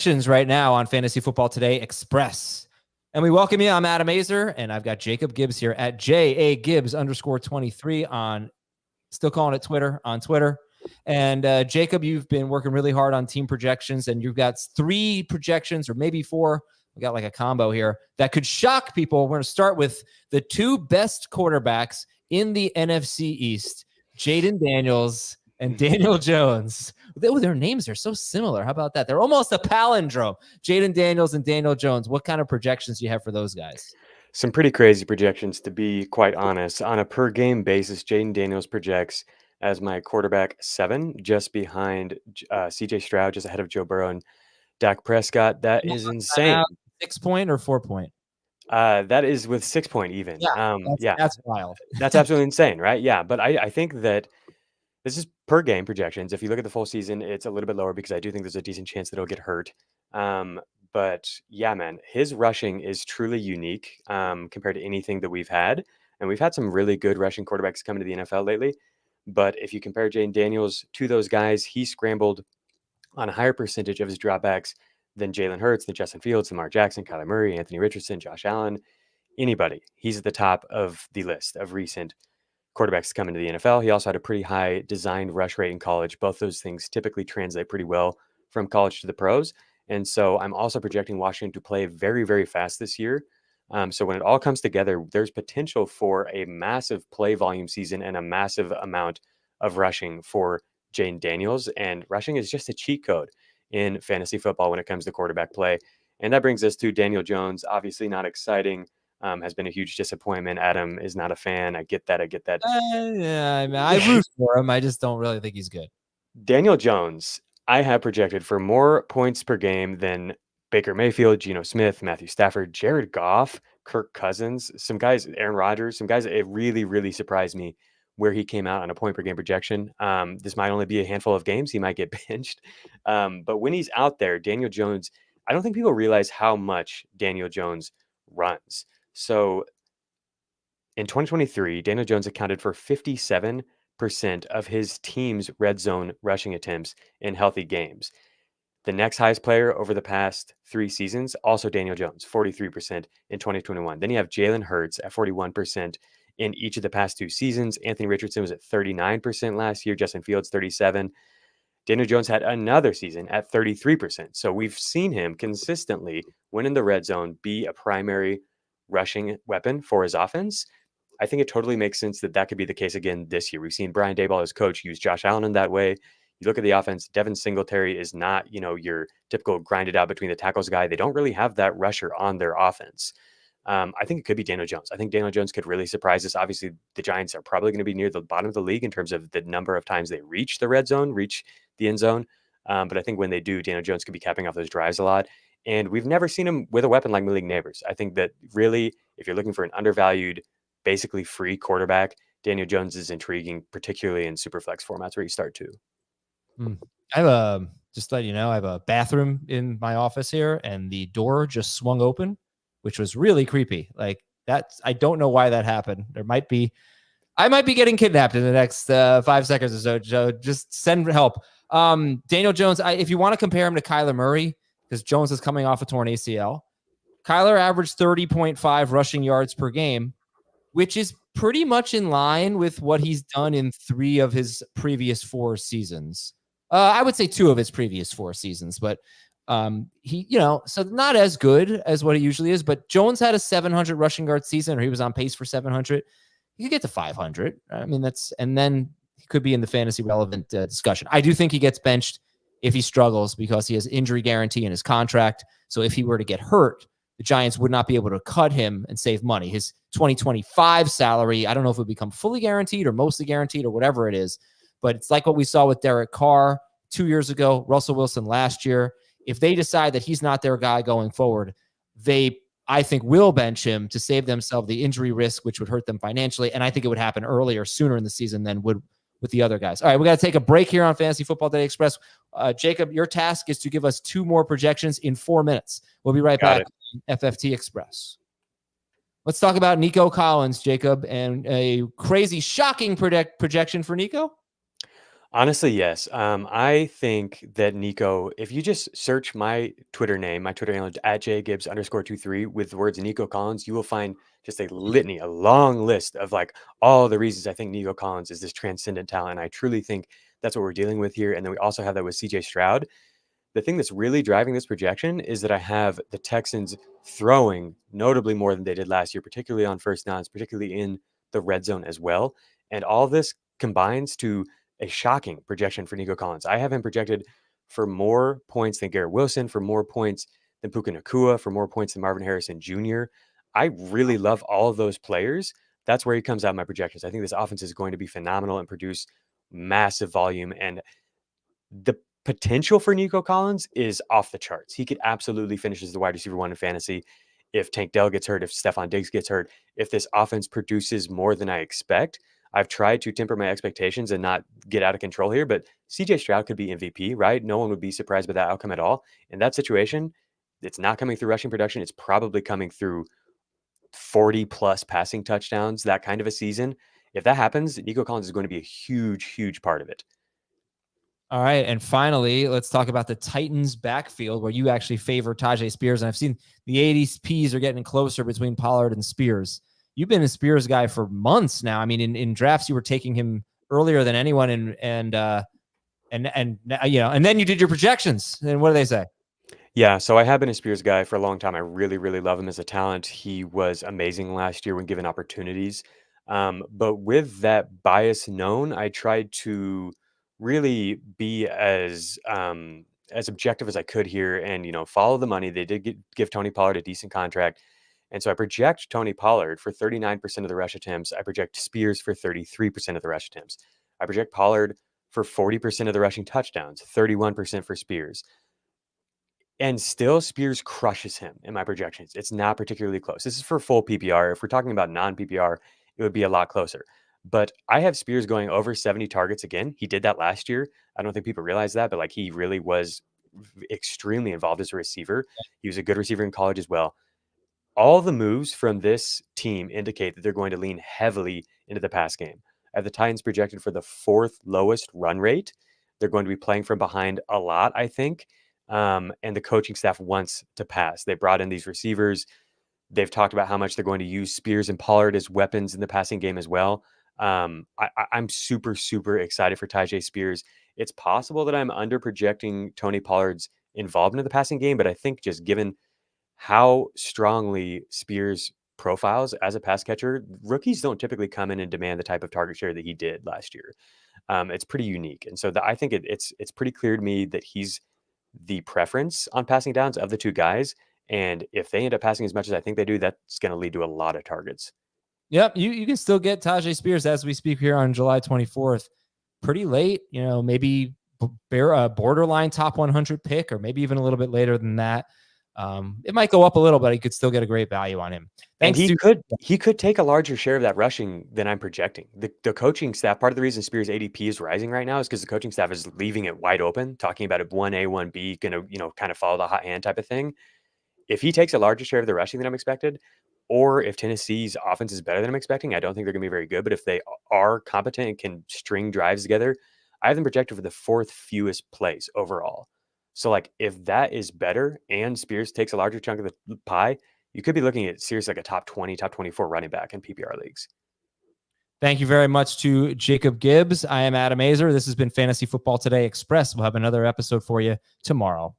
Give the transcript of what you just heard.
Right now on Fantasy Football Today Express. And we welcome you. I'm Adam Azer, and I've got Jacob Gibbs here at JA_Gibbs_ 23 on, still calling it Twitter, on Twitter. And Jacob, you've been working really hard on team projections, and you've got 3 projections or maybe 4. We got like a combo here that could shock people. We're going to start with the 2 best quarterbacks in the NFC East, Jaden Daniels and Daniel Jones. Their names are so similar. How about that? They're almost a palindrome. Jaden Daniels and Daniel Jones. What kind of projections do you have for those guys? Some pretty crazy projections, to be quite honest. On a per game basis, Jaden Daniels projects as my quarterback 7, just behind CJ Stroud, just ahead of Joe Burrow and Dak Prescott. That is insane. 6 point or 4 point? That is with 6 point even. That's wild. That's absolutely insane, right? Yeah, but I think that this is per game projections. If you look at the full season, it's a little bit lower because I do think there's a decent chance that he'll get hurt. But yeah, man, his rushing is truly unique compared to anything that we've had. And we've had some really good rushing quarterbacks come into the NFL lately. But if you compare Jaden Daniels to those guys, he scrambled on a higher percentage of his dropbacks than Jalen Hurts, than Justin Fields, Lamar Jackson, Kyler Murray, Anthony Richardson, Josh Allen, anybody. He's at the top of the list of recent quarterbacks to come into the NFL. He also had a pretty high designed rush rate in college. Both those things typically translate pretty well from college to the pros. And so I'm also projecting Washington to play very, very fast this year. So when it all comes together, there's potential for a massive play volume season and a massive amount of rushing for Jaden Daniels. And rushing is just a cheat code in fantasy football when it comes to quarterback play. And that brings us to Daniel Jones. Obviously not exciting. Has been a huge disappointment. Adam is not a fan. I get that. Yeah, I root for him. I just don't really think he's good. Daniel Jones, I have projected for more points per game than Baker Mayfield, Geno Smith, Matthew Stafford, Jared Goff, Kirk Cousins, some guys, Aaron Rodgers, some guys. It really, really surprised me where he came out on a point per game projection. This might only be a handful of games. He might get benched. But when he's out there, Daniel Jones, I don't think people realize how much Daniel Jones runs. So in 2023, Daniel Jones accounted for 57% of his team's red zone rushing attempts in healthy games. The next highest player over the past 3 seasons, also Daniel Jones, 43% in 2021. Then you have Jalen Hurts at 41% in each of the past 2 seasons. Anthony Richardson was at 39% last year. Justin Fields, 37%. Daniel Jones had another season at 33%. So we've seen him consistently, when in the red zone, be a primary rushing weapon for his offense. I think it totally makes sense that could be the case again this year. We've seen Brian Daboll, as coach, use Josh Allen in that way. You look at the offense, Devin Singletary is not, your typical grinded out between the tackles guy. They don't really have that rusher on their offense. I think it could be Daniel Jones. I think Daniel Jones could really surprise us. Obviously, the Giants are probably going to be near the bottom of the league in terms of the number of times they reach the red zone, reach the end zone. But I think when they do, Daniel Jones could be capping off those drives a lot. And we've never seen him with a weapon like Malik Neighbors. I think that really, if you're looking for an undervalued, basically free quarterback, Daniel Jones is intriguing, particularly in super flex formats where you start 2. I have just to let you know, I have a bathroom in my office here, and the door just swung open, which was really creepy. Like that, I don't know why that happened. I might be getting kidnapped in the next 5 seconds or so. So just send help. Daniel Jones, if you want to compare him to Kyler Murray, because Jones is coming off a torn ACL, Kyler averaged 30.5 rushing yards per game, which is pretty much in line with what he's done in 3 of his previous 4 seasons. I would say 2 of his previous 4 seasons, but he, so not as good as what he usually is. But Jones had a 700 rushing yard season, or he was on pace for 700. He could get to 500. I mean, and then he could be in the fantasy relevant discussion. I do think he gets benched if he struggles because he has injury guarantee in his contract. So if he were to get hurt, the Giants would not be able to cut him and save money. His 2025 salary, I don't know if it would become fully guaranteed or mostly guaranteed or whatever it is, but it's like what we saw with Derek Carr 2 years ago, Russell Wilson last year. If they decide that he's not their guy going forward, I think, will bench him to save themselves the injury risk, which would hurt them financially. And I think it would happen sooner in the season than would with the other guys. All right, we got to take a break here on Fantasy Football Today Express. Jacob, your task is to give us 2 more projections in 4 minutes. We'll be right back on FFT Express. Let's talk about Nico Collins, Jacob, and a crazy, shocking projection for Nico. Honestly, yes. I think that Nico, if you just search my Twitter name, my Twitter handle is at jgibbs_23 with the words Nico Collins, you will find just a litany, a long list of like all the reasons I think Nico Collins is this transcendent talent. I truly think that's what we're dealing with here. And then we also have that with CJ Stroud. The thing that's really driving this projection is that I have the Texans throwing notably more than they did last year, particularly on first downs, particularly in the red zone as well. And all this combines to a shocking projection for Nico Collins. I have him projected for more points than Garrett Wilson, for more points than Puka Nacua, for more points than Marvin Harrison Jr. I really love all of those players. That's where he comes out in my projections. I think this offense is going to be phenomenal and produce massive volume. And the potential for Nico Collins is off the charts. He could absolutely finish as the wide receiver one in fantasy. If Tank Dell gets hurt, if Stephon Diggs gets hurt, if this offense produces more than I expect, I've tried to temper my expectations and not get out of control here, but CJ Stroud could be MVP, right? No one would be surprised by that outcome at all. In that situation, it's not coming through rushing production. It's probably coming through 40 plus passing touchdowns, that kind of a season. If that happens, Nico Collins is going to be a huge, huge part of it. All right. And finally, let's talk about the Titans backfield where you actually favor Tajay Spears. And I've seen the ADPs are getting closer between Pollard and Spears. You've been a Spears guy for months now. I mean, in drafts, you were taking him earlier than anyone. And then you did your projections. And what do they say? Yeah, so I have been a Spears guy for a long time. I really, really love him as a talent. He was amazing last year when given opportunities. But with that bias known, I tried to really be as objective as I could here, and follow the money. They did give Tony Pollard a decent contract, and so I project Tony Pollard for 39% of the rush attempts. I project Spears for 33% of the rush attempts. I project Pollard for 40% of the rushing touchdowns, 31% for Spears. And still, Spears crushes him in my projections. It's not particularly close. This is for full PPR. If we're talking about non-PPR, it would be a lot closer. But I have Spears going over 70 targets again. He did that last year. I don't think people realize that, but he really was extremely involved as a receiver. He was a good receiver in college as well. All the moves from this team indicate that they're going to lean heavily into the pass game. I have the Titans projected for the fourth lowest run rate. They're going to be playing from behind a lot, I think. And the coaching staff wants to pass. They brought in these receivers. They've talked about how much they're going to use Spears and Pollard as weapons in the passing game as well. I'm super, super excited for Tajay Spears. It's possible that I'm under projecting Tony Pollard's involvement in the passing game, but I think just given how strongly Spears profiles as a pass catcher, rookies don't typically come in and demand the type of target share that he did last year. It's pretty unique. And so I think it's pretty clear to me that he's the preference on passing downs of the two guys. And if they end up passing as much as I think they do, that's going to lead to a lot of targets. Yep. You can still get Tajay Spears as we speak here on July 24th. Pretty late, maybe borderline top 100 pick, or maybe even a little bit later than that. It might go up a little, but he could still get a great value on him. And he could take a larger share of that rushing than I'm projecting. The coaching staff, part of the reason Spears ADP is rising right now is because the coaching staff is leaving it wide open, talking about it 1A, 1B, going to, kind of follow the hot hand type of thing. If he takes a larger share of the rushing than I'm expected, or if Tennessee's offense is better than I'm expecting, I don't think they're going to be very good. But if they are competent and can string drives together, I have them projected for the fourth fewest plays overall. So if that is better and Spears takes a larger chunk of the pie, you could be looking at seriously a top 20, top 24 running back in PPR leagues. Thank you very much to Jacob Gibbs. I am Adam Azer. This has been Fantasy Football Today Express. We'll have another episode for you tomorrow.